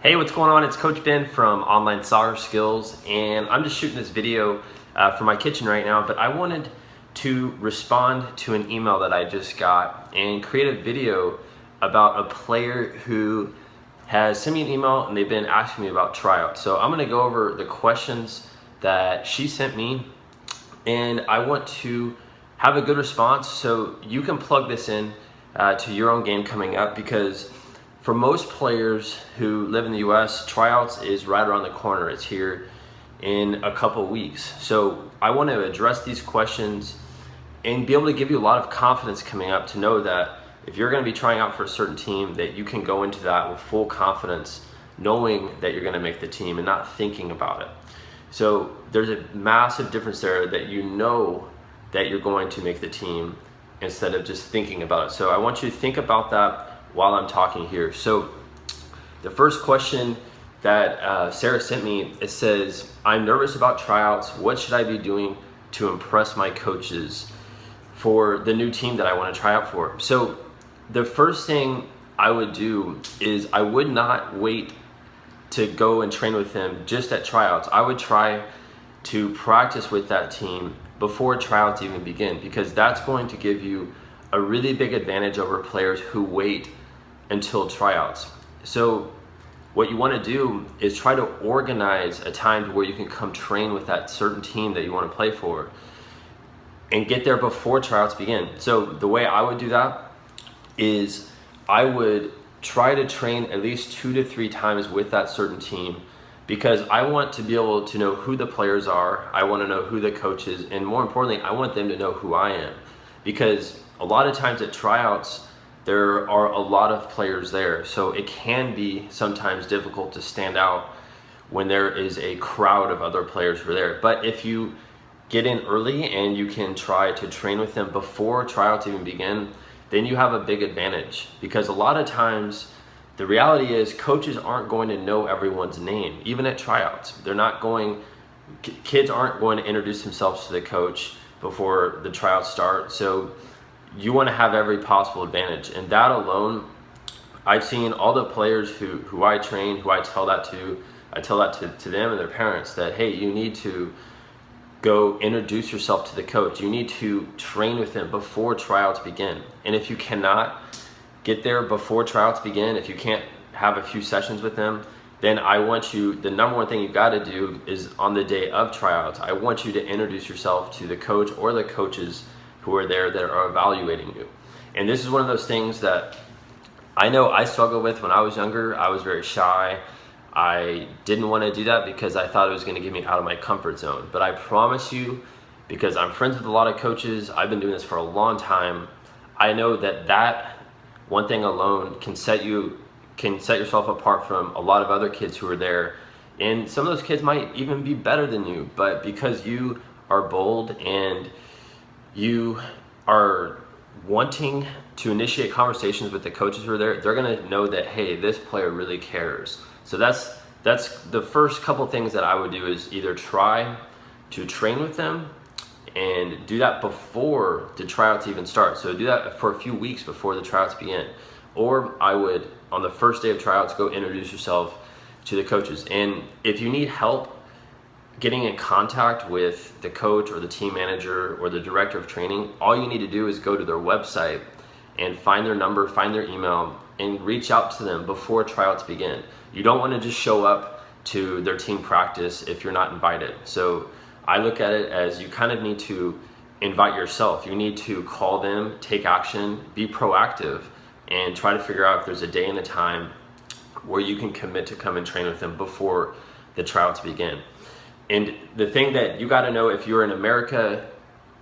Hey, what's going on? It's Coach Ben from Online Soccer Skills, and I'm just shooting this video for my kitchen right now, but I wanted to respond to an email that I just got and create a video about a player who has sent me an email and they've been asking me about Tryout. So I'm gonna go over the questions that she sent me, and I want to have a good response so you can plug this in to your own game coming up, because for most players who live in the US, Tryouts is right around the corner. It's here in a couple weeks. So I want to address these questions and be able to give you a lot of confidence coming up to know that if you're going to be trying out for a certain team, that you can go into that with full confidence, knowing that you're going to make the team and not thinking about it. So there's a massive difference there, that you know that you're going to make the team instead of just thinking about it. So I want you to think about that while I'm talking here. So the first question that Sarah sent me, it says, I'm nervous about tryouts. What should I be doing to impress my coaches for the new team that I want to try out for? So the first thing I would do is I would not wait to go and train with them just at tryouts. I would try to practice with that team before tryouts even begin, because that's going to give you a really big advantage over players who wait until tryouts. So what you want to do is try to organize a time to where you can come train with that certain team that you want to play for and get there before tryouts begin. So the way I would do that is I would try to train at least 2 to 3 times with that certain team, because I want to be able to know who the players are. I want to know who the coach is, and more importantly, I want them to know who I am, because a lot of times at tryouts there are a lot of players there, so it can be sometimes difficult to stand out when there is a crowd of other players who are there. But if you get in early and you can try to train with them before tryouts even begin, then you have a big advantage, because a lot of times the reality is coaches aren't going to know everyone's name. Even at tryouts, kids aren't going to introduce themselves to the coach before the tryouts start. So you want to have every possible advantage, and that alone, I've seen all the players who I train, who I tell that to them and their parents, that hey, you need to go introduce yourself to the coach. You need to train with them before tryouts begin. And if you cannot get there before tryouts begin, if you can't have a few sessions with them, then the number one thing you got to do is on the day of tryouts, I want you to introduce yourself to the coach or the coaches who are there that are evaluating you. And this is one of those things that I know I struggled with when I was younger. I was very shy. I didn't want to do that because I thought it was going to get me out of my comfort zone. But I promise you, because I'm friends with a lot of coaches, I've been doing this for a long time, I know that one thing alone can set yourself apart from a lot of other kids who are there. And some of those kids might even be better than you, but because you are bold and you are wanting to initiate conversations with the coaches who are there, they're going to know that, hey, this player really cares. So that's the first couple things that I would do, is either try to train with them and do that before the tryouts even start. So do that for a few weeks before the tryouts begin. Or I would, on the first day of tryouts, go introduce yourself to the coaches. And if you need help getting in contact with the coach or the team manager or the director of training, all you need to do is go to their website and find their number, find their email, and reach out to them before tryouts begin. You don't want to just show up to their team practice if you're not invited. So I look at it as you kind of need to invite yourself. You need to call them, take action, be proactive, and try to figure out if there's a day and a time where you can commit to come and train with them before the tryouts begin. And the thing that you got to know, if you're in America,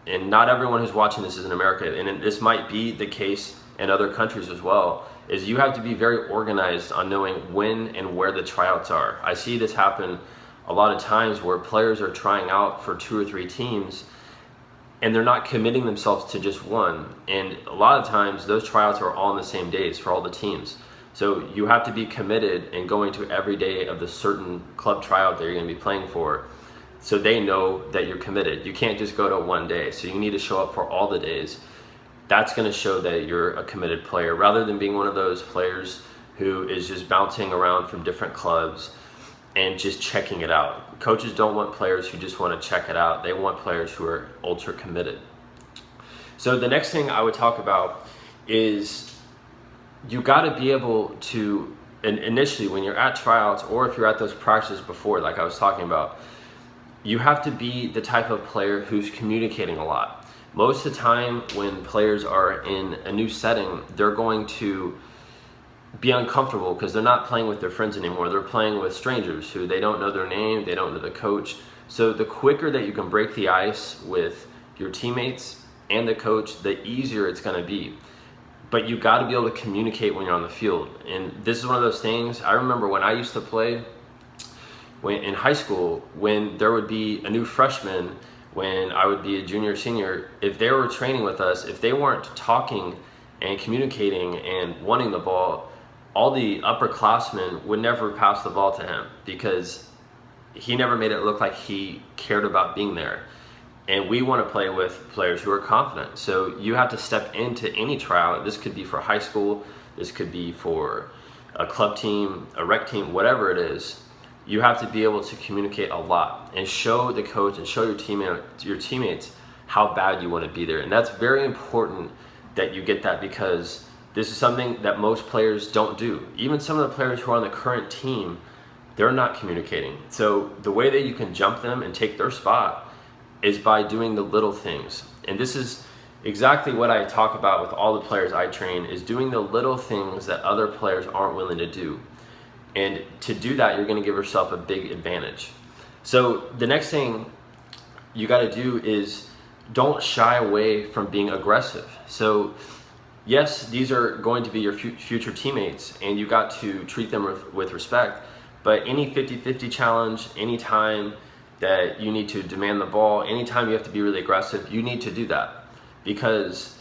and not everyone who's watching this is in America, and this might be the case in other countries as well, is you have to be very organized on knowing when and where the tryouts are. I see this happen a lot of times where players are trying out for 2 or 3 teams and they're not committing themselves to just one. And a lot of times those tryouts are all on the same days for all the teams. So you have to be committed and going to every day of the certain club tryout that you're going to be playing for, so they know that you're committed. You can't just go to one day. So you need to show up for all the days. That's going to show that you're a committed player, rather than being one of those players who is just bouncing around from different clubs and just checking it out. Coaches don't want players who just want to check it out. They want players who are ultra committed. So the next thing I would talk about is you got to be able to, and initially when you're at tryouts or if you're at those practices before, like I was talking about, you have to be the type of player who's communicating a lot. Most of the time when players are in a new setting, they're going to be uncomfortable because they're not playing with their friends anymore. They're playing with strangers who they don't know their name, they don't know the coach. So the quicker that you can break the ice with your teammates and the coach, the easier it's going to be. But you got to be able to communicate when you're on the field. And this is one of those things. I remember when I used to play in high school, when there would be a new freshman, when I would be a junior or senior, if they were training with us, if they weren't talking and communicating and wanting the ball, all the upperclassmen would never pass the ball to him because he never made it look like he cared about being there. And we want to play with players who are confident. So you have to step into any tryout. This could be for high school, this could be for a club team, a rec team, whatever it is. You have to be able to communicate a lot and show the coach and show your teammates how bad you want to be there. And that's very important that you get that, because this is something that most players don't do. Even some of the players who are on the current team, they're not communicating. So the way that you can jump them and take their spot is by doing the little things. And this is exactly what I talk about with all the players I train, is doing the little things that other players aren't willing to do. And to do that, you're going to give yourself a big advantage. So the next thing you got to do is don't shy away from being aggressive. So yes, these are going to be your future teammates, and you got to treat them with respect. But any 50-50 challenge, anytime that you need to demand the ball, anytime you have to be really aggressive, you need to do that. Because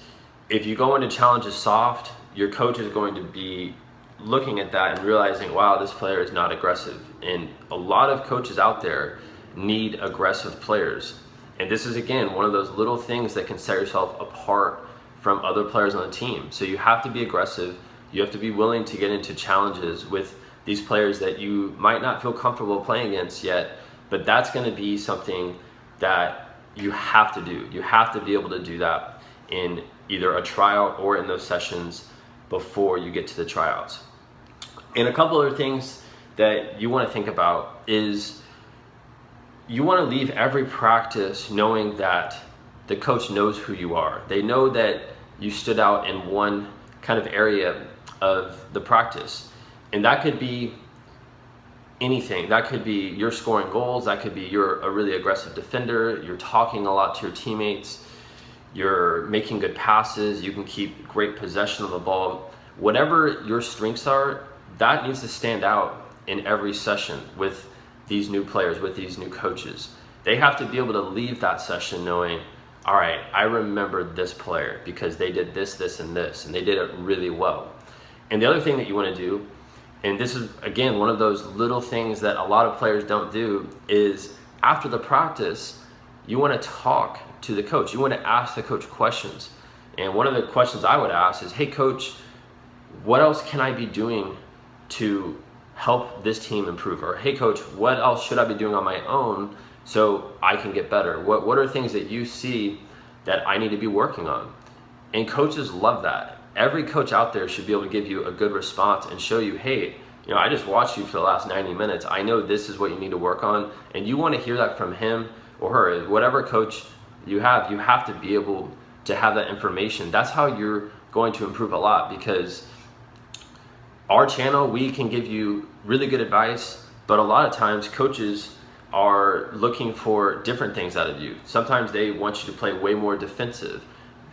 if you go into challenges soft, your coach is going to be looking at that and realizing, wow, this player is not aggressive. And a lot of coaches out there need aggressive players. And this is, again, one of those little things that can set yourself apart from other players on the team. So you have to be aggressive. You have to be willing to get into challenges with these players that you might not feel comfortable playing against yet, but that's going to be something that you have to do. You have to be able to do that in either a tryout or in those sessions before you get to the tryouts. And a couple other things that you want to think about is you want to leave every practice knowing that the coach knows who you are. They know that you stood out in one kind of area of the practice. And that could be anything. That could be you're scoring goals, that could be you're a really aggressive defender, you're talking a lot to your teammates, you're making good passes, you can keep great possession of the ball. Whatever your strengths are, that needs to stand out in every session with these new players, with these new coaches. They have to be able to leave that session knowing, all right, I remember this player because they did this, this, and this, and they did it really well. And the other thing that you want to do, and this is, again, one of those little things that a lot of players don't do, is after the practice, you want to talk to the coach. You want to ask the coach questions. And one of the questions I would ask is, hey, coach, what else can I be doing to help this team improve? Or, hey, coach, what else should I be doing on my own so I can get better? What are things that you see that I need to be working on? And coaches love that. Every coach out there should be able to give you a good response and show you, hey, I just watched you for the last 90 minutes. I know this is what you need to work on. And you want to hear that from him or her. Whatever coach you have to be able to have that information. That's how you're going to improve a lot, because our channel, we can give you really good advice, but a lot of times coaches are looking for different things out of you. Sometimes they want you to play way more defensive.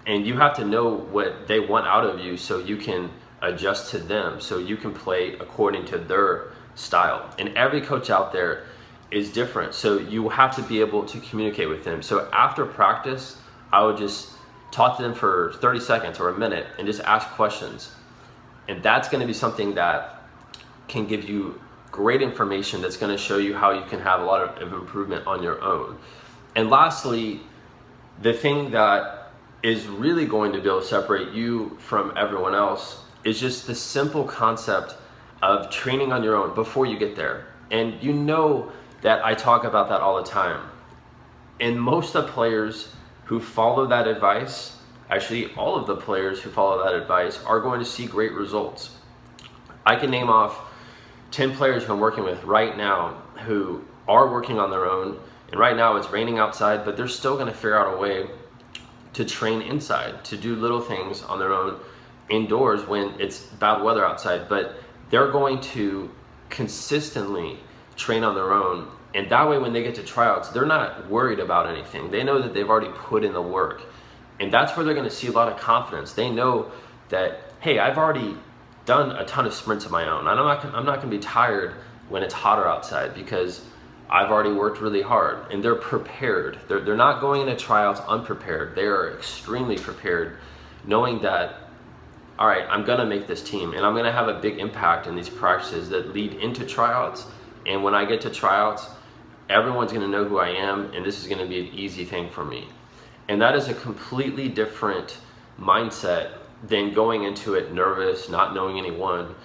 And you have to know what they want out of you so you can adjust to them, so you can play according to their style. And every coach out there is different, so you have to be able to communicate with them. So after practice, I would just talk to them for 30 seconds or a minute and just ask questions. And that's going to be something that can give you great information that's going to show you how you can have a lot of improvement on your own. And lastly, the thing that is really going to be able to separate you from everyone else is just the simple concept of training on your own before you get there. And you know that I talk about that all the time. And most of the players who follow that advice, actually all of the players who follow that advice, are going to see great results. I can name off 10 players who I'm working with right now who are working on their own, and right now it's raining outside, but they're still going to figure out a way to train inside, to do little things on their own indoors when it's bad weather outside. But they're going to consistently train on their own, and that way when they get to tryouts, they're not worried about anything. They know that they've already put in the work, and that's where they're going to see a lot of confidence. They know that, hey, I've already done a ton of sprints of my own. I'm not going to be tired when it's hotter outside because I've already worked really hard, and they're prepared. They're not going into tryouts unprepared. They are extremely prepared, knowing that, all right, I'm gonna make this team, and I'm gonna have a big impact in these practices that lead into tryouts. And when I get to tryouts, everyone's gonna know who I am, and this is gonna be an easy thing for me. And that is a completely different mindset than going into it nervous, not knowing anyone,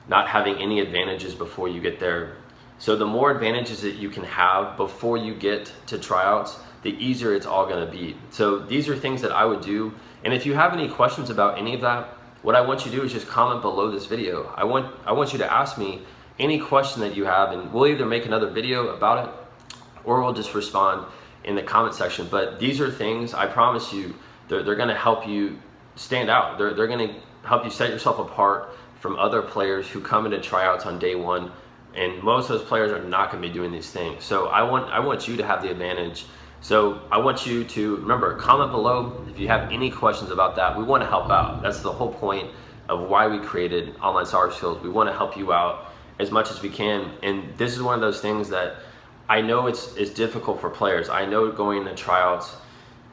not having any advantages before you get there. So the more advantages that you can have before you get to tryouts, the easier it's all gonna be. So these are things that I would do. And if you have any questions about any of that, what I want you to do is just comment below this video. I want you to ask me any question that you have, and we'll either make another video about it or we'll just respond in the comment section. But these are things, I promise you, they're gonna help you stand out. They're gonna help you set yourself apart from other players who come into tryouts on day one. And most of those players are not going to be doing these things. So I want you to have the advantage. So I want you to, remember, comment below if you have any questions about that. We want to help out. That's the whole point of why we created Online Soccer Skills. We want to help you out as much as we can. And this is one of those things that I know it's difficult for players. I know going into tryouts,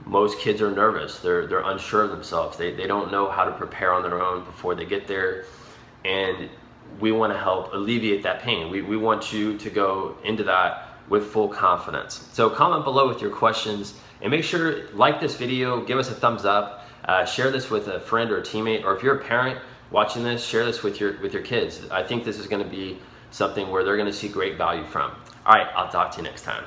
most kids are nervous. They're unsure of themselves. They don't know how to prepare on their own before they get there. And we want to help alleviate that pain. We want you to go into that with full confidence. So comment below with your questions, and make sure like this video, give us a thumbs up, share this with a friend or a teammate, or if you're a parent watching this, share this with your kids. I think this is going to be something where they're going to see great value from. All right, I'll talk to you next time.